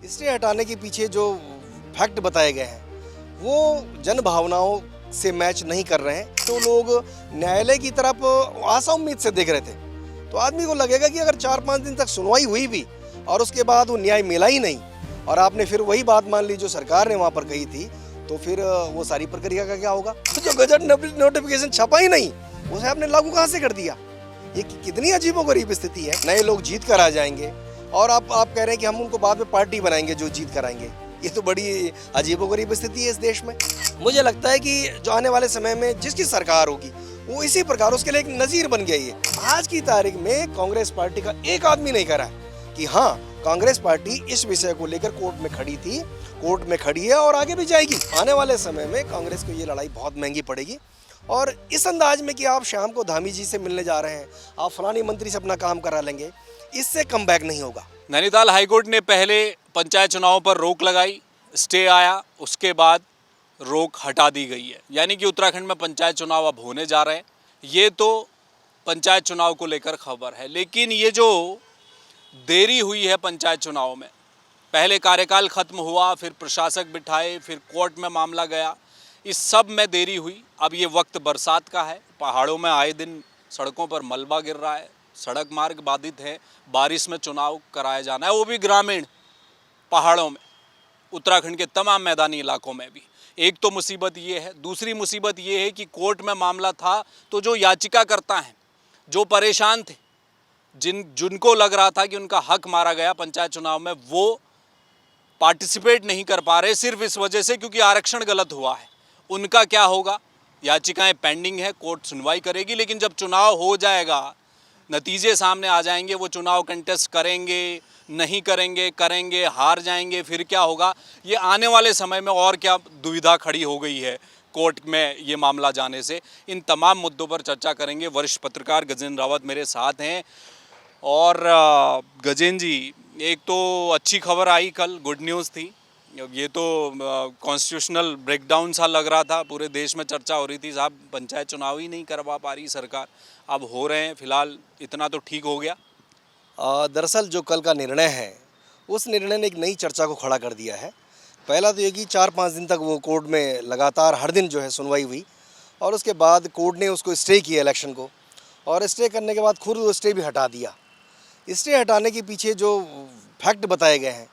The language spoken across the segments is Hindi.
स्टे हटाने के पीछे जो फैक्ट बताए गए हैं वो जन भावनाओं से मैच नहीं कर रहे हैं। तो लोग न्यायालय की तरफ आशा उम्मीद से देख रहे थे। तो आदमी को लगेगा कि अगर 4-5 दिन तक सुनवाई हुई भी और उसके बाद वो न्याय मिला ही नहीं और आपने फिर वही बात मान ली जो सरकार ने वहाँ पर कही थी, तो फिर वो सारी प्रक्रिया का क्या होगा। तो जो गजट नोटिफिकेशन छपा ही नहीं उसे आपने लागू कहाँ से कर दिया। ये कितनी अजीबोगरीब स्थिति है। नए लोग जीत कर आ जाएंगे और आप कह रहे हैं कि हम उनको बाद में पार्टी बनाएंगे जो जीत कर आएंगे। ये तो बड़ी अजीबोगरीब स्थिति है इस देश में। मुझे लगता है कि जो आने वाले समय में जिसकी सरकार होगी वो इसी प्रकार उसके लिए एक नज़ीर बन गई है। आज की तारीख में कांग्रेस पार्टी का एक आदमी नहीं करा है कि हाँ कांग्रेस पार्टी इस विषय को लेकर कोर्ट में खड़ी थी, कोर्ट में खड़ी है और आगे भी जाएगी। आने वाले समय में कांग्रेस को ये लड़ाई बहुत महंगी पड़ेगी। और इस अंदाज में कि आप शाम को धामी जी से मिलने जा रहे हैं, आप फलानी मंत्री से अपना काम करा लेंगे, इससे कम बैक नहीं होगा। नैनीताल हाईकोर्ट ने पहले पंचायत चुनावों पर रोक लगाई, स्टे आया, उसके बाद रोक हटा दी गई है। यानी कि उत्तराखंड में पंचायत चुनाव अब होने जा रहे हैं। ये तो पंचायत चुनाव को लेकर खबर है, लेकिन ये जो देरी हुई है पंचायत चुनाव में, पहले कार्यकाल खत्म हुआ, फिर प्रशासक बिठाए, फिर कोर्ट में मामला गया, इस सब में देरी हुई। अब ये वक्त बरसात का है, पहाड़ों में आए दिन सड़कों पर मलबा गिर रहा है, सड़क मार्ग बाधित है, बारिश में चुनाव कराया जाना है, वो भी ग्रामीण पहाड़ों में, उत्तराखंड के तमाम मैदानी इलाकों में भी। एक तो मुसीबत ये है। दूसरी मुसीबत ये है कि कोर्ट में मामला था तो जो याचिकाकर्ता हैं, जो परेशान थे, जिनको लग रहा था कि उनका हक मारा गया पंचायत चुनाव में, वो पार्टिसिपेट नहीं कर पा रहे सिर्फ इस वजह से क्योंकि आरक्षण गलत हुआ है। उनका क्या होगा? याचिकाएं पेंडिंग है, कोर्ट सुनवाई करेगी, लेकिन जब चुनाव हो जाएगा, नतीजे सामने आ जाएंगे, वो चुनाव कंटेस्ट करेंगे, नहीं करेंगे, करेंगे, हार जाएंगे, फिर क्या होगा? ये आने वाले समय में और क्या दुविधा खड़ी हो गई है कोर्ट में ये मामला जाने से। इन तमाम मुद्दों पर चर्चा करेंगे। वरिष्ठ पत्रकार गजेंद्र रावत मेरे साथ हैं। और गजेंद्र जी, एक तो अच्छी खबर आई कल, गुड न्यूज़ थी। ये तो कॉन्स्टिट्यूशनल ब्रेकडाउन सा लग रहा था, पूरे देश में चर्चा हो रही थी, साहब पंचायत चुनाव ही नहीं करवा पा रही सरकार, अब हो रहे हैं, फिलहाल इतना तो ठीक हो गया। दरअसल जो कल का निर्णय है उस निर्णय ने एक नई चर्चा को खड़ा कर दिया है। पहला तो ये कि 4-5 दिन तक वो कोर्ट में लगातार हर दिन जो है सुनवाई हुई और उसके बाद कोर्ट ने उसको स्टे किया इलेक्शन को, और स्टे करने के बाद खुद वो स्टे भी हटा दिया। स्टे हटाने के पीछे जो फैक्ट बताए गए हैं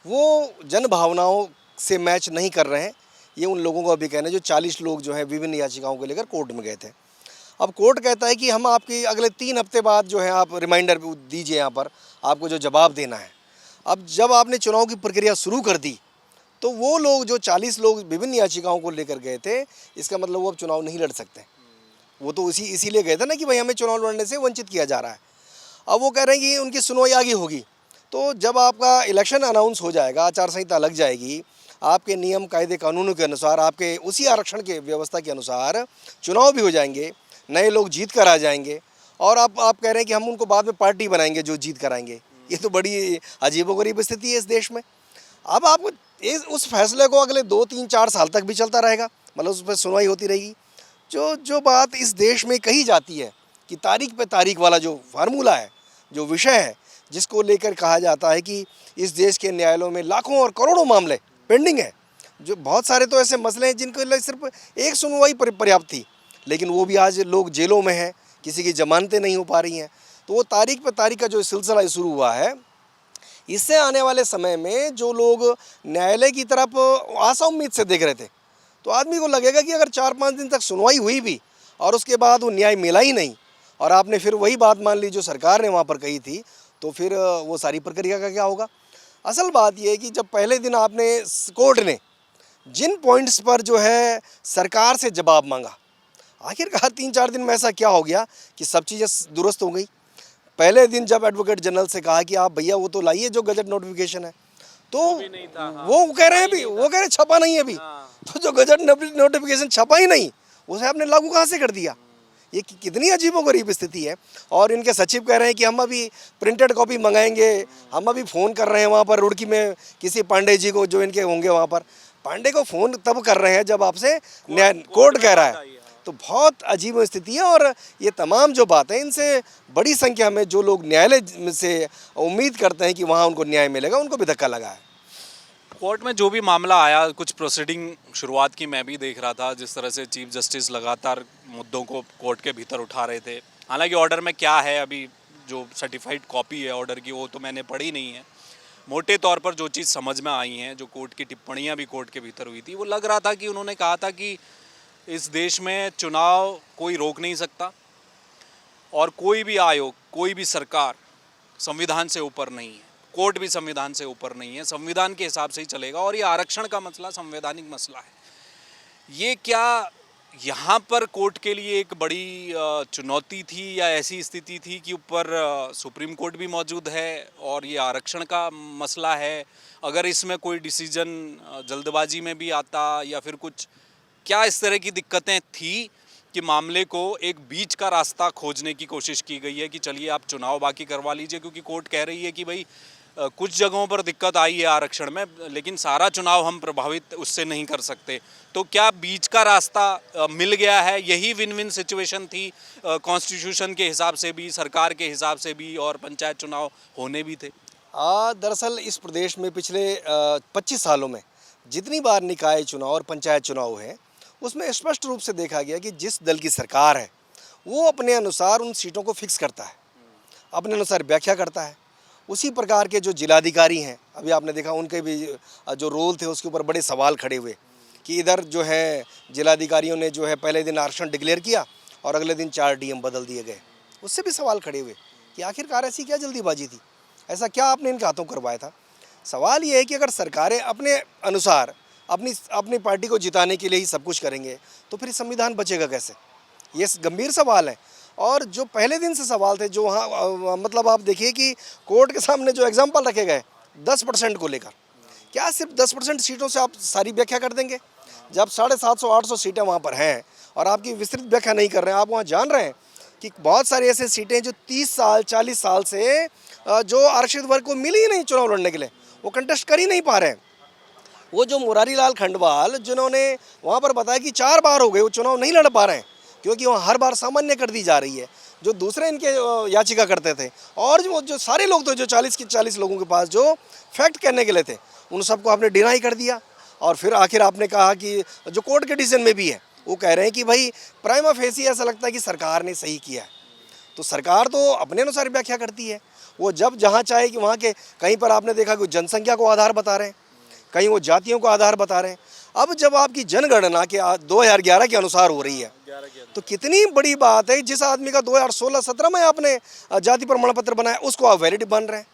वो जन भावनाओं से मैच नहीं कर रहे हैं। ये उन लोगों का भी कहना है जो 40 लोग जो हैं विभिन्न याचिकाओं को लेकर कोर्ट में गए थे। अब कोर्ट कहता है कि हम आपकी अगले 3 हफ्ते बाद जो है आप रिमाइंडर दीजिए, यहाँ पर आपको जो जवाब देना है। अब जब आपने चुनाव की प्रक्रिया शुरू कर दी तो वो लोग जो 40 लोग विभिन्न याचिकाओं को लेकर गए थे, इसका मतलब वो अब चुनाव नहीं लड़ सकते। वो तो इसीलिए गए थे ना कि भाई हमें चुनाव लड़ने से वंचित किया जा रहा है। अब वो कह रहे हैं कि उनकी सुनवाई आगे होगी। तो जब आपका इलेक्शन अनाउंस हो जाएगा, आचार संहिता लग जाएगी, आपके नियम कायदे कानूनों के अनुसार, आपके उसी आरक्षण के व्यवस्था के अनुसार चुनाव भी हो जाएंगे, नए लोग जीत कर आ जाएंगे और आप कह रहे हैं कि हम उनको बाद में पार्टी बनाएंगे जो जीत कर आएंगे। ये तो बड़ी अजीबोगरीब स्थिति है इस देश में। अब आपको उस फैसले को अगले 2-3-4 साल तक भी चलता रहेगा, मतलब उस पर सुनवाई होती रहेगी। जो बात इस देश में कही जाती है कि तारीख पे तारीख वाला जो फार्मूला है, जो विषय है, जिसको लेकर कहा जाता है कि इस देश के न्यायालयों में लाखों और करोड़ों मामले पेंडिंग है, जो बहुत सारे तो ऐसे मसले हैं जिनको लिए सिर्फ एक सुनवाई पर्याप्त थी, लेकिन वो भी आज लोग जेलों में हैं, किसी की जमानतें नहीं हो पा रही हैं। तो वो तारीख पे तारीख का जो सिलसिला शुरू हुआ है, इससे आने वाले समय में जो लोग न्यायालय की तरफ आशा उम्मीद से देख रहे थे, तो आदमी को लगेगा कि अगर 4-5 दिन तक सुनवाई हुई भी और उसके बाद वो न्याय मिला ही नहीं और आपने फिर वही बात मान ली जो सरकार ने वहाँ पर कही थी, तो फिर वो सारी प्रक्रिया का क्या होगा। असल बात ये है कि जब पहले दिन आपने कोर्ट ने जिन पॉइंट्स पर जो है सरकार से जवाब मांगा, आखिरकार 3-4 दिन में ऐसा क्या हो गया कि सब चीज़ें दुरुस्त हो गई। पहले दिन जब एडवोकेट जनरल से कहा कि आप भैया वो तो लाइए जो गजट नोटिफिकेशन है, तो वो कह रहे हैं भी, वो कह रहे हैं छपा नहीं है अभी। तो जो गजट नोटिफिकेशन छपा ही नहीं उसे आपने लागू कहाँ से कर दिया। ये कितनी अजीबोगरीब स्थिति है। और इनके सचिव कह रहे हैं कि हम अभी प्रिंटेड कॉपी मंगाएंगे, हम अभी फ़ोन कर रहे हैं वहाँ पर रुड़की में किसी पांडे जी को जो इनके होंगे वहाँ पर। पांडे को फ़ोन तब कर रहे हैं जब आपसे कोर्ट कह रहा है। तो बहुत अजीब स्थिति है। और ये तमाम जो बातें, इनसे बड़ी संख्या में जो लोग न्यायालय से उम्मीद करते हैं कि वहाँ उनको न्याय मिलेगा, उनको भी धक्का लगा है। कोर्ट में जो भी मामला आया, कुछ प्रोसीडिंग शुरुआत की मैं भी देख रहा था, जिस तरह से चीफ जस्टिस लगातार मुद्दों को कोर्ट के भीतर उठा रहे थे। हालांकि ऑर्डर में क्या है, अभी जो सर्टिफाइड कॉपी है ऑर्डर की वो तो मैंने पढ़ी नहीं है। मोटे तौर पर जो चीज़ समझ में आई हैं, जो कोर्ट की टिप्पणियां भी कोर्ट के भीतर हुई थी, वो लग रहा था कि उन्होंने कहा था कि इस देश में चुनाव कोई रोक नहीं सकता और कोई भी आयोग, कोई भी सरकार संविधान से ऊपर नहीं है, कोर्ट भी संविधान से ऊपर नहीं है, संविधान के हिसाब से ही चलेगा। और ये आरक्षण का मसला संवैधानिक मसला है। ये क्या यहाँ पर कोर्ट के लिए एक बड़ी चुनौती थी या ऐसी स्थिति थी कि ऊपर सुप्रीम कोर्ट भी मौजूद है और ये आरक्षण का मसला है? अगर इसमें कोई डिसीजन जल्दबाजी में भी आता या फिर कुछ, क्या इस तरह की दिक्कतें थी कि मामले को एक बीच का रास्ता खोजने की कोशिश की गई है कि चलिए आप चुनाव बाकी करवा लीजिए, क्योंकि कोर्ट कह रही है कि भाई कुछ जगहों पर दिक्कत आई है आरक्षण में, लेकिन सारा चुनाव हम प्रभावित उससे नहीं कर सकते। तो क्या बीच का रास्ता मिल गया है? यही विन विन सिचुएशन थी कॉन्स्टिट्यूशन के हिसाब से भी, सरकार के हिसाब से भी, और पंचायत चुनाव होने भी थे। दरअसल इस प्रदेश में पिछले 25 सालों में जितनी बार निकाय चुनाव और पंचायत चुनाव है, उसमें स्पष्ट रूप से देखा गया कि जिस दल की सरकार है वो अपने अनुसार उन सीटों को फिक्स करता है, अपने अनुसार व्याख्या करता है। उसी प्रकार के जो जिलाधिकारी हैं, अभी आपने देखा उनके भी जो रोल थे उसके ऊपर बड़े सवाल खड़े हुए कि इधर जो है जिलाधिकारियों ने जो है पहले दिन आरक्षण डिक्लेयर किया और अगले दिन 4 डीएम बदल दिए गए। उससे भी सवाल खड़े हुए कि आखिरकार ऐसी क्या जल्दीबाजी थी, ऐसा क्या आपने इनके हाथों करवाया था। सवाल ये है कि अगर सरकारें अपने अनुसार अपनी पार्टी को जिताने के लिए ही सब कुछ करेंगे तो फिर संविधान बचेगा कैसे, ये गंभीर सवाल है। और जो पहले दिन से सवाल थे, जो वहाँ मतलब आप देखिए कि कोर्ट के सामने जो एग्जाम्पल रखे गए 10% को लेकर, क्या सिर्फ 10% सीटों से आप सारी व्याख्या कर देंगे? जब 750-800 सीटें वहाँ पर हैं और आपकी विस्तृत व्याख्या नहीं कर रहे हैं, आप वहाँ जान रहे हैं कि बहुत सारी ऐसी सीटें जो 30 साल 40 साल से जो आरक्षित वर्ग को मिली ही नहीं चुनाव लड़ने के लिए, वो कंटेस्ट कर ही नहीं पा रहे हैं। वो जो मुरारी लाल खंडवाल जिन्होंने वहाँ पर बताया कि 4 बार हो गए वो चुनाव नहीं लड़ पा रहे हैं, क्योंकि वहाँ हर बार सामान्य कर दी जा रही है। जो दूसरे इनके याचिका करते थे और जो सारे लोग थे, जो 40 लोगों के पास जो फैक्ट कहने के लिए थे, उन सबको आपने डिनाई कर दिया। और फिर आखिर आपने कहा कि जो कोर्ट के डिसीजन में भी है, वो कह रहे हैं कि भाई प्राइमा फेसी ऐसा लगता है कि सरकार ने सही किया है। तो सरकार तो अपने अनुसार व्याख्या करती है, वो जब जहाँ चाहे कि वहाँ के, कहीं पर आपने देखा कि जनसंख्या को आधार बता रहे हैं, कहीं वो जातियों को आधार बता रहे हैं। अब जब आपकी जनगणना के 2011 के अनुसार हो रही है तो कितनी बड़ी बात है, जिस आदमी का 2016-17 में आपने जाति प्रमाण पत्र बनाया उसको आप वैलिड बन रहे हैं।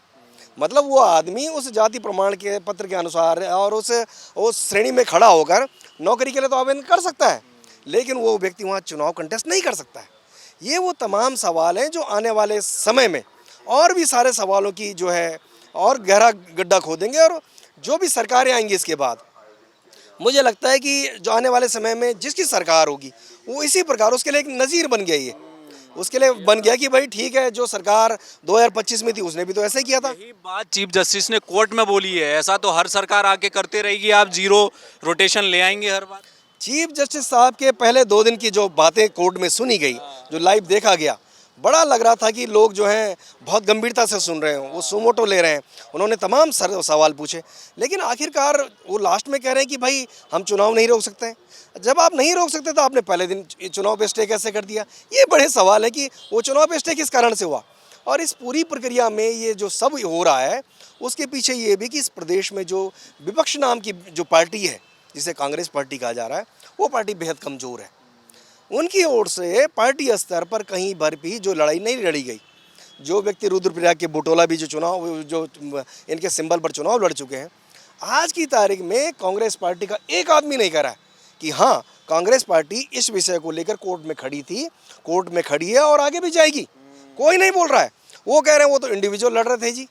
मतलब वो आदमी उस जाति प्रमाण के पत्र के अनुसार और उस श्रेणी में खड़ा होकर नौकरी के लिए तो आवेदन कर सकता है, लेकिन वो व्यक्ति वहाँ चुनाव कंटेस्ट नहीं कर सकता है। ये वो तमाम सवाल हैं जो आने वाले समय में और भी सारे सवालों की जो है और गहरा गड्ढा खोदेंगे। और जो भी सरकारें आएंगी इसके बाद, मुझे लगता है कि जो आने वाले समय में जिसकी सरकार होगी वो इसी प्रकार उसके लिए एक नज़ीर बन गया, ये उसके लिए बन गया कि भाई ठीक है, जो सरकार 2025 में थी उसने भी तो ऐसा ही किया था। यही बात चीफ जस्टिस ने कोर्ट में बोली है, ऐसा तो हर सरकार आके करते रहेगी, आप 0 रोटेशन ले आएंगे हर बार। चीफ जस्टिस साहब के पहले 2 दिन की जो बातें कोर्ट में सुनी गई, जो लाइव देखा गया, बड़ा लग रहा था कि लोग जो हैं बहुत गंभीरता से सुन रहे हैं, वो सुमोटो ले रहे हैं। उन्होंने तमाम सवाल पूछे, लेकिन आखिरकार वो लास्ट में कह रहे हैं कि भाई हम चुनाव नहीं रोक सकते। जब आप नहीं रोक सकते तो आपने पहले दिन चुनाव पे स्टे कैसे कर दिया? ये बड़े सवाल है कि वो चुनाव पे स्टे किस कारण से हुआ। और इस पूरी प्रक्रिया में ये जो सब हो रहा है, उसके पीछे ये भी कि इस प्रदेश में जो विपक्ष नाम की जो पार्टी है, जिसे कांग्रेस पार्टी कहा जा रहा है, वो पार्टी बेहद कमज़ोर है। उनकी ओर से पार्टी स्तर पर कहीं भर भी जो लड़ाई नहीं लड़ी गई। जो व्यक्ति रुद्रप्रयाग के बुटोला भी जो इनके सिंबल पर चुनाव लड़ चुके हैं, आज की तारीख में कांग्रेस पार्टी का एक आदमी नहीं कह रहा है कि हाँ, कांग्रेस पार्टी इस विषय को लेकर कोर्ट में खड़ी थी, कोर्ट में खड़ी है और आगे भी जाएगी। कोई नहीं बोल रहा है। वो कह रहे हैं वो तो इंडिविजुअल लड़ रहे थे जी,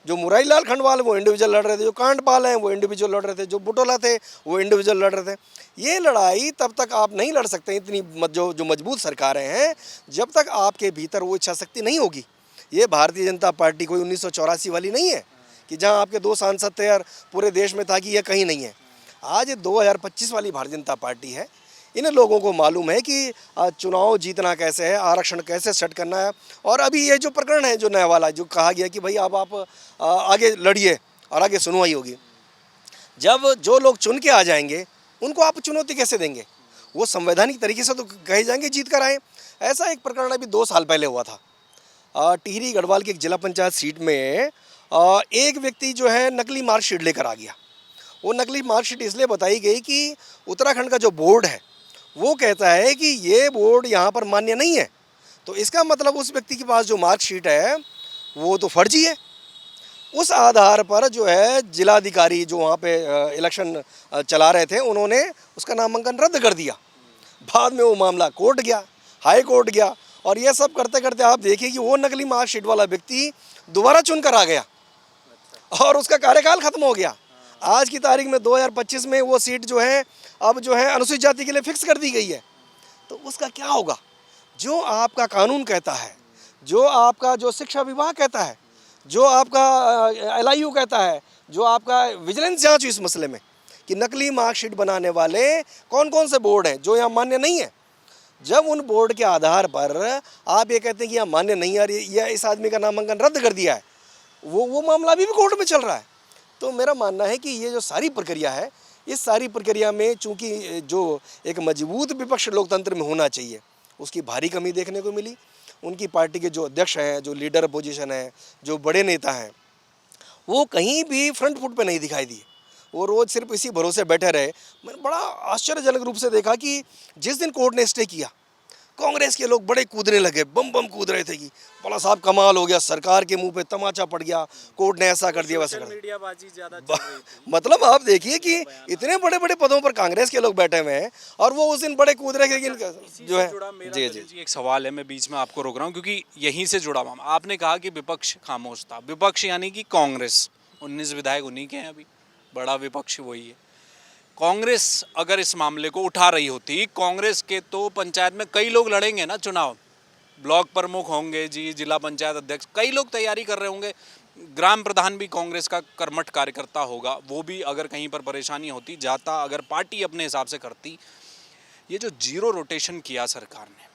जो मुरारी लाल खंडवाल वो इंडिविजुअल लड़ रहे थे, जो कांडपाल हैं वो इंडिविजुअल लड़ रहे थे, जो बुटोला थे वो इंडिविजुअल लड़ रहे थे। ये लड़ाई तब तक आप नहीं लड़ सकते, इतनी जो मजबूत सरकारें हैं, जब तक आपके भीतर वो इच्छा शक्ति नहीं होगी। ये भारतीय जनता पार्टी कोई 1984 वाली नहीं है कि जहाँ आपके 2 सांसद थे और पूरे देश में था कि यह कहीं नहीं है। आज 2025 वाली भारतीय जनता पार्टी है। इन लोगों को मालूम है कि चुनाव जीतना कैसे है, आरक्षण कैसे सेट करना है। और अभी ये जो प्रकरण है जो नया वाला, जो कहा गया कि भाई अब आप आगे लड़िए और आगे सुनवाई होगी, जब जो लोग चुन के आ जाएंगे उनको आप चुनौती कैसे देंगे? वो संवैधानिक तरीके से तो कहे जाएंगे जीत कर आए। ऐसा एक प्रकरण अभी 2 साल पहले हुआ था। टिहरी गढ़वाल की एक जिला पंचायत सीट में एक व्यक्ति जो है नकली मार्कशीट लेकर आ गया। वो नकली मार्कशीट इसलिए बताई गई कि उत्तराखंड का जो बोर्ड है वो कहता है कि ये बोर्ड यहाँ पर मान्य नहीं है, तो इसका मतलब उस व्यक्ति के पास जो मार्कशीट है वो तो फर्जी है। उस आधार पर जो है जिलाधिकारी जो वहाँ पे इलेक्शन चला रहे थे उन्होंने उसका नामांकन रद्द कर दिया। बाद में वो मामला कोर्ट गया, हाई कोर्ट गया, और ये सब करते करते आप देखिए कि वो नकली मार्कशीट वाला व्यक्ति दोबारा चुन कर आ गया और उसका कार्यकाल खत्म हो गया। आज की तारीख में 2025 में वो सीट जो है अब जो है अनुसूचित जाति के लिए फिक्स कर दी गई है। तो उसका क्या होगा? जो आपका कानून कहता है, जो आपका जो शिक्षा विभाग कहता है, जो आपका LIU कहता है, जो आपका विजिलेंस जांच हुई इस मसले में कि नकली मार्कशीट बनाने वाले कौन कौन से बोर्ड हैं जो यहाँ मान्य नहीं है, जब उन बोर्ड के आधार पर आप ये कहते हैं कि यहाँ मान्य नहीं है, या इस आदमी का नामांकन रद्द कर दिया है, वो मामला अभी भी कोर्ट में चल रहा है। तो मेरा मानना है कि ये जो सारी प्रक्रिया है, इस सारी प्रक्रिया में चूंकि जो एक मजबूत विपक्ष लोकतंत्र में होना चाहिए उसकी भारी कमी देखने को मिली। उनकी पार्टी के जो अध्यक्ष हैं, जो लीडर पोजीशन है, जो बड़े नेता हैं, वो कहीं भी फ्रंट फुट पे नहीं दिखाई दिए। वो रोज़ सिर्फ इसी भरोसे बैठे रहे। मैंने बड़ा आश्चर्यजनक रूप से देखा कि जिस दिन कोर्ट ने स्टे किया, कांग्रेस के लोग बड़े कूदने लगे, बम बम कूद रहे थे कि बोला साहब कमाल हो गया, सरकार के मुंह पे तमाचा पड़ गया, कोर्ट ने ऐसा कर दिया वैसा कर दिया। मीडियाबाजी ज्यादा चल रही थी। मतलब आप देखिए कि इतने बड़े बड़े पदों पर कांग्रेस के लोग बैठे हुए हैं और वो उस दिन बड़े कूद रहे थे कि जो है। जी जी, एक सवाल है, मैं बीच में आपको रोक रहा हूँ क्योंकि यहीं से जुड़ा हुआ। आपने कहा कि विपक्ष खामोश था। विपक्ष यानी कि कांग्रेस, 19 विधायक उन्हीं के हैं, अभी बड़ा विपक्ष वही है। कांग्रेस अगर इस मामले को उठा रही होती, कांग्रेस के तो पंचायत में कई लोग लड़ेंगे ना चुनाव, ब्लॉक प्रमुख होंगे जी, जिला पंचायत अध्यक्ष, कई लोग तैयारी कर रहे होंगे, ग्राम प्रधान भी कांग्रेस का कर्मठ कार्यकर्ता होगा, वो भी अगर कहीं पर परेशानी होती जाता, अगर पार्टी अपने हिसाब से करती। ये जो जीरो रोटेशन किया सरकार ने,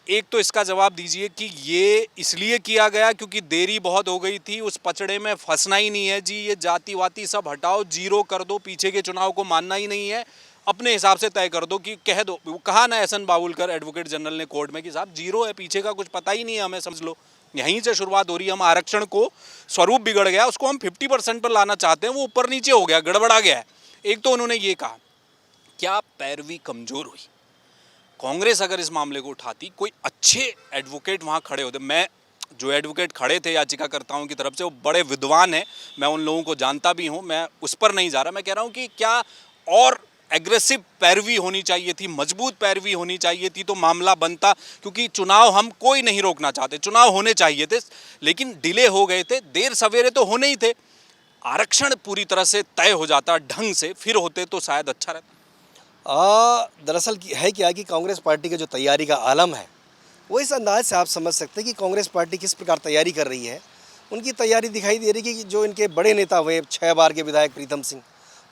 एक तो इसका जवाब दीजिए कि ये इसलिए किया गया क्योंकि देरी बहुत हो गई थी, उस पचड़े में फंसना ही नहीं है जी, ये जाति वाती सब हटाओ, जीरो कर दो, पीछे के चुनाव को मानना ही नहीं है, अपने हिसाब से तय कर दो कि कह दो। कहा ना एहसन बाबुलकर एडवोकेट जनरल ने कोर्ट में कि साहब जीरो है, पीछे का कुछ पता ही नहीं है हमें, समझ लो। यहीं से शुरुआत हो रही है। हम आरक्षण को स्वरूप बिगड़ गया, उसको हम 50% पर लाना चाहते हैं, वो ऊपर नीचे हो गया, गड़बड़ा गया है। एक तो उन्होंने ये कहा, क्या पैरवी कमजोर हुई? कांग्रेस अगर इस मामले को उठाती, कोई अच्छे एडवोकेट वहाँ खड़े होते। मैं जो एडवोकेट खड़े थे याचिकाकर्ताओं की तरफ से, वो बड़े विद्वान हैं, मैं उन लोगों को जानता भी हूँ, मैं उस पर नहीं जा रहा। मैं कह रहा हूँ कि क्या और एग्रेसिव पैरवी होनी चाहिए थी, मजबूत पैरवी होनी चाहिए थी, तो मामला बनता। क्योंकि चुनाव हम कोई नहीं रोकना चाहते, चुनाव होने चाहिए थे, लेकिन डिले हो गए थे, देर सवेरे तो होने ही थे। आरक्षण पूरी तरह से तय हो जाता ढंग से, फिर होते तो शायद अच्छा रहता। दरअसल है क्या कि कांग्रेस पार्टी का जो तैयारी का आलम है, वो इस अंदाज से आप समझ सकते हैं कि कांग्रेस पार्टी किस प्रकार तैयारी कर रही है। उनकी तैयारी दिखाई दे रही है कि जो इनके बड़े नेता हुए 6 बार के विधायक प्रीतम सिंह,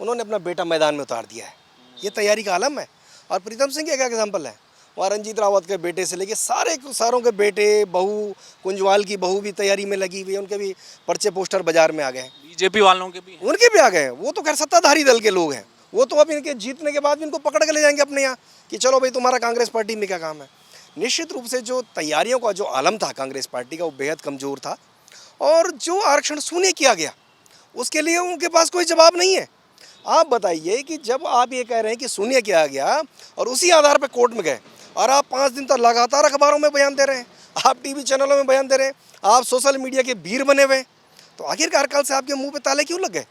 उन्होंने अपना बेटा मैदान में उतार दिया है। ये तैयारी का आलम है। और प्रीतम सिंह का क्या एग्जाम्पल है, वहाँ रंजीत रावत के बेटे से लेके सारों के बेटे, बहू, कुंजवाल की बहू भी तैयारी में लगी हुई है, उनके भी पर्चे पोस्टर बाजार में आ गए हैं। बीजेपी वालों के भी, उनके भी आ गए हैं। वो तो खैर सत्ताधारी दल के लोग हैं, वो तो अब इनके जीतने के बाद भी इनको पकड़ के ले जाएंगे अपने यहाँ कि चलो भाई तुम्हारा कांग्रेस पार्टी में क्या काम है। निश्चित रूप से जो तैयारियों का जो आलम था कांग्रेस पार्टी का, वो बेहद कमज़ोर था। और जो आरक्षण शून्य किया गया, उसके लिए उनके पास कोई जवाब नहीं है। आप बताइए कि जब आप ये कह रहे हैं कि शून्य किया गया और उसी आधार पर कोर्ट में गए, और आप 5 दिन तक लगातार अखबारों में बयान दे रहे हैं, आप टीवी चैनलों में बयान दे रहे हैं, आप सोशल मीडिया के वीर बने हुए, तो आखिरकार कल से आपके मुँह पर ताले क्यों लग गए?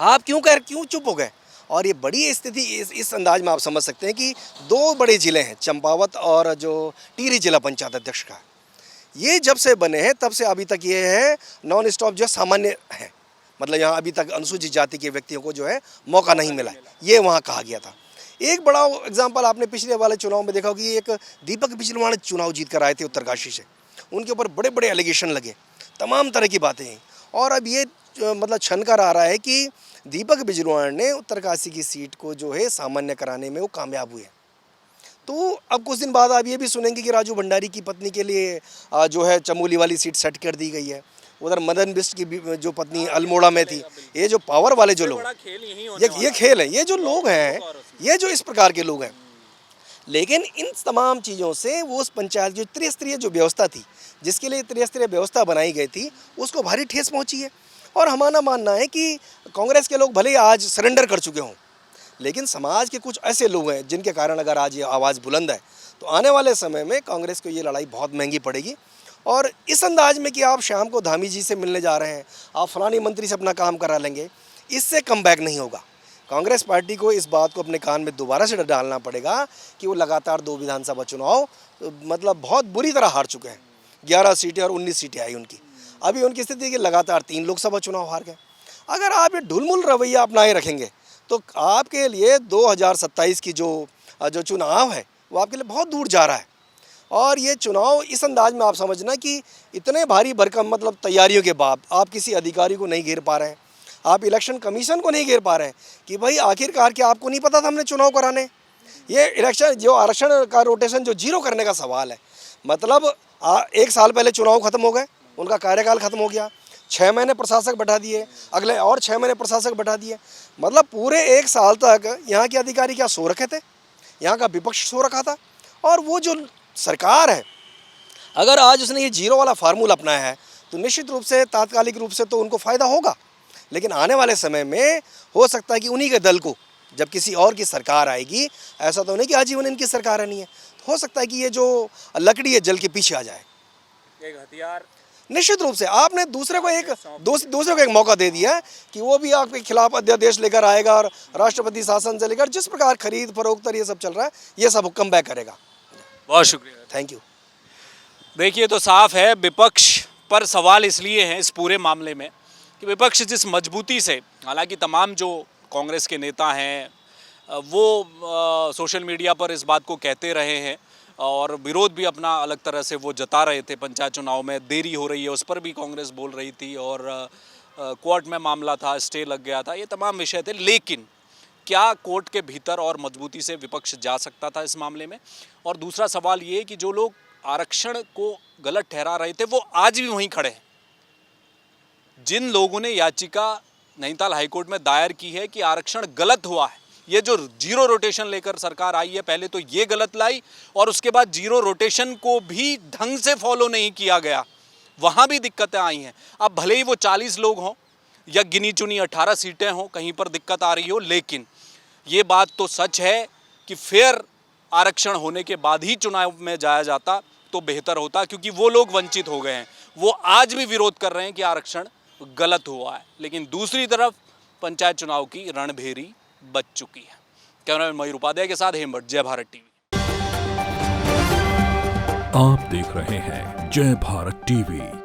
आप क्यों चुप हो गए? और ये बड़ी स्थिति इस अंदाज में आप समझ सकते हैं कि 2 बड़े ज़िले हैं, चंपावत और जो टिहरी जिला पंचायत अध्यक्ष का, ये जब से बने हैं तब से अभी तक ये है नॉन स्टॉप जो सामान्य है। मतलब यहाँ अभी तक अनुसूचित जाति के व्यक्तियों को जो है मौका नहीं मिला, ये वहाँ कहा गया था। एक बड़ा एग्जाम्पल आपने पिछले वाले चुनाव में देखा होगा कि एक दीपक बिजलवाण चुनाव जीत कर आए थे उत्तरकाशी से, उनके ऊपर बड़े बड़े एलिगेशन लगे, तमाम तरह की बातें हैं। और अब ये मतलब छनकर आ रहा है कि दीपक बिजलवाण ने उत्तरकाशी की सीट को जो है सामान्य कराने में वो कामयाब हुए। तो अब कुछ दिन बाद आप ये भी सुनेंगे कि राजू भंडारी की पत्नी के लिए जो है चमोली वाली सीट सेट कर दी गई है। उधर मदन बिष्ट की जो पत्नी अल्मोड़ा में थी। ये जो पावर वाले जो लोग, खेल यही होने ये खेल है, ये जो लोग हैं, ये जो इस प्रकार के लोग हैं। लेकिन इन तमाम चीज़ों से वो उस पंचायत जो त्रिस्तरीय जो व्यवस्था थी, जिसके लिए त्रिस्तरीय व्यवस्था बनाई गई थी, उसको भारी ठेस पहुंची है। और हमारा मानना है कि कांग्रेस के लोग भले ही आज सरेंडर कर चुके हों, लेकिन समाज के कुछ ऐसे लोग हैं जिनके कारण अगर आज ये आवाज़ बुलंद है, तो आने वाले समय में कांग्रेस को ये लड़ाई बहुत महंगी पड़ेगी। और इस अंदाज में कि आप शाम को धामी जी से मिलने जा रहे हैं, आप फलानी मंत्री से अपना काम करा लेंगे, इससे कम बैक नहीं होगा। कांग्रेस पार्टी को इस बात को अपने कान में दोबारा से डालना पड़ेगा कि वो लगातार 2 विधानसभा चुनाव मतलब बहुत बुरी तरह हार चुके हैं। 11 सीटें और 19 सीटें आई उनकी। अभी उनकी स्थिति कि लगातार 3 लोकसभा चुनाव हार गए। अगर आप ये ढुलमुल रवैया अपनाए रखेंगे तो आपके लिए 2027 की जो चुनाव है वो आपके लिए बहुत दूर जा रहा है। और ये चुनाव इस अंदाज में आप समझना कि इतने भारी भरकम मतलब तैयारियों के बाद आप किसी अधिकारी को नहीं घेर पा रहे हैं, आप इलेक्शन कमीशन को नहीं घेर पा रहे हैं कि भाई आखिरकार क्या आपको नहीं पता था हमने चुनाव कराने। ये इलेक्शन जो आरक्षण का रोटेशन जो 0 करने का सवाल है, मतलब 1 साल पहले चुनाव खत्म हो गए, उनका कार्यकाल खत्म हो गया, 6 महीने प्रशासक बैठा दिए, अगले और 6 महीने प्रशासक बैठा दिए, मतलब पूरे 1 साल तक यहाँ के अधिकारी क्या सो रखे थे, यहाँ का विपक्ष सो रखा था। और वो जो सरकार है, अगर आज उसने ये 0 वाला फार्मूला अपनाया है तो निश्चित रूप से तात्कालिक रूप से तो उनको फ़ायदा होगा, लेकिन आने वाले समय में हो सकता है कि उन्हीं के दल को जब किसी और की सरकार आएगी, ऐसा तो नहीं कि आजीवन इनकी सरकार रहनी है, हो सकता है कि ये जो लकड़ी है जल के पीछे आ जाए। एक हथियार निश्चित रूप से आपने दूसरे को एक मौका दे दिया है कि वो भी आपके खिलाफ अध्यादेश लेकर आएगा और राष्ट्रपति शासन से लेकर जिस प्रकार खरीद फरोख्त और ये सब चल रहा है, ये सब कम बैक करेगा। बहुत शुक्रिया, थैंक यू। देखिए तो साफ है, विपक्ष पर सवाल इसलिए हैं इस पूरे मामले में कि विपक्ष जिस मजबूती से, हालांकि तमाम जो कांग्रेस के नेता हैं वो सोशल मीडिया पर इस बात को कहते रहे हैं और विरोध भी अपना अलग तरह से वो जता रहे थे। पंचायत चुनाव में देरी हो रही है उस पर भी कांग्रेस बोल रही थी और कोर्ट में मामला था, स्टे लग गया था, ये तमाम विषय थे। लेकिन क्या कोर्ट के भीतर और मजबूती से विपक्ष जा सकता था इस मामले में? और दूसरा सवाल ये कि जो लोग आरक्षण को गलत ठहरा रहे थे वो आज भी वहीं खड़े हैं। जिन लोगों ने याचिका नैनीताल हाईकोर्ट में दायर की है कि आरक्षण गलत हुआ है, ये जो 0 रोटेशन लेकर सरकार आई है, पहले तो ये गलत लाई और उसके बाद 0 रोटेशन को भी ढंग से फॉलो नहीं किया गया, वहाँ भी दिक्कतें आई हैं। अब भले ही वो 40 लोग हों या गिनी चुनी 18 सीटें हों, कहीं पर दिक्कत आ रही हो, लेकिन ये बात तो सच है कि फेयर आरक्षण होने के बाद ही चुनाव में जाया जाता तो बेहतर होता, क्योंकि वो लोग वंचित हो गए हैं। वो आज भी विरोध कर रहे हैं कि आरक्षण गलत हुआ है, लेकिन दूसरी तरफ पंचायत चुनाव की रणभेरी बच चुकी है। कैमरामैन मयूर उपाध्याय के साथ हेमंत, जय भारत टीवी। आप देख रहे हैं जय भारत टीवी।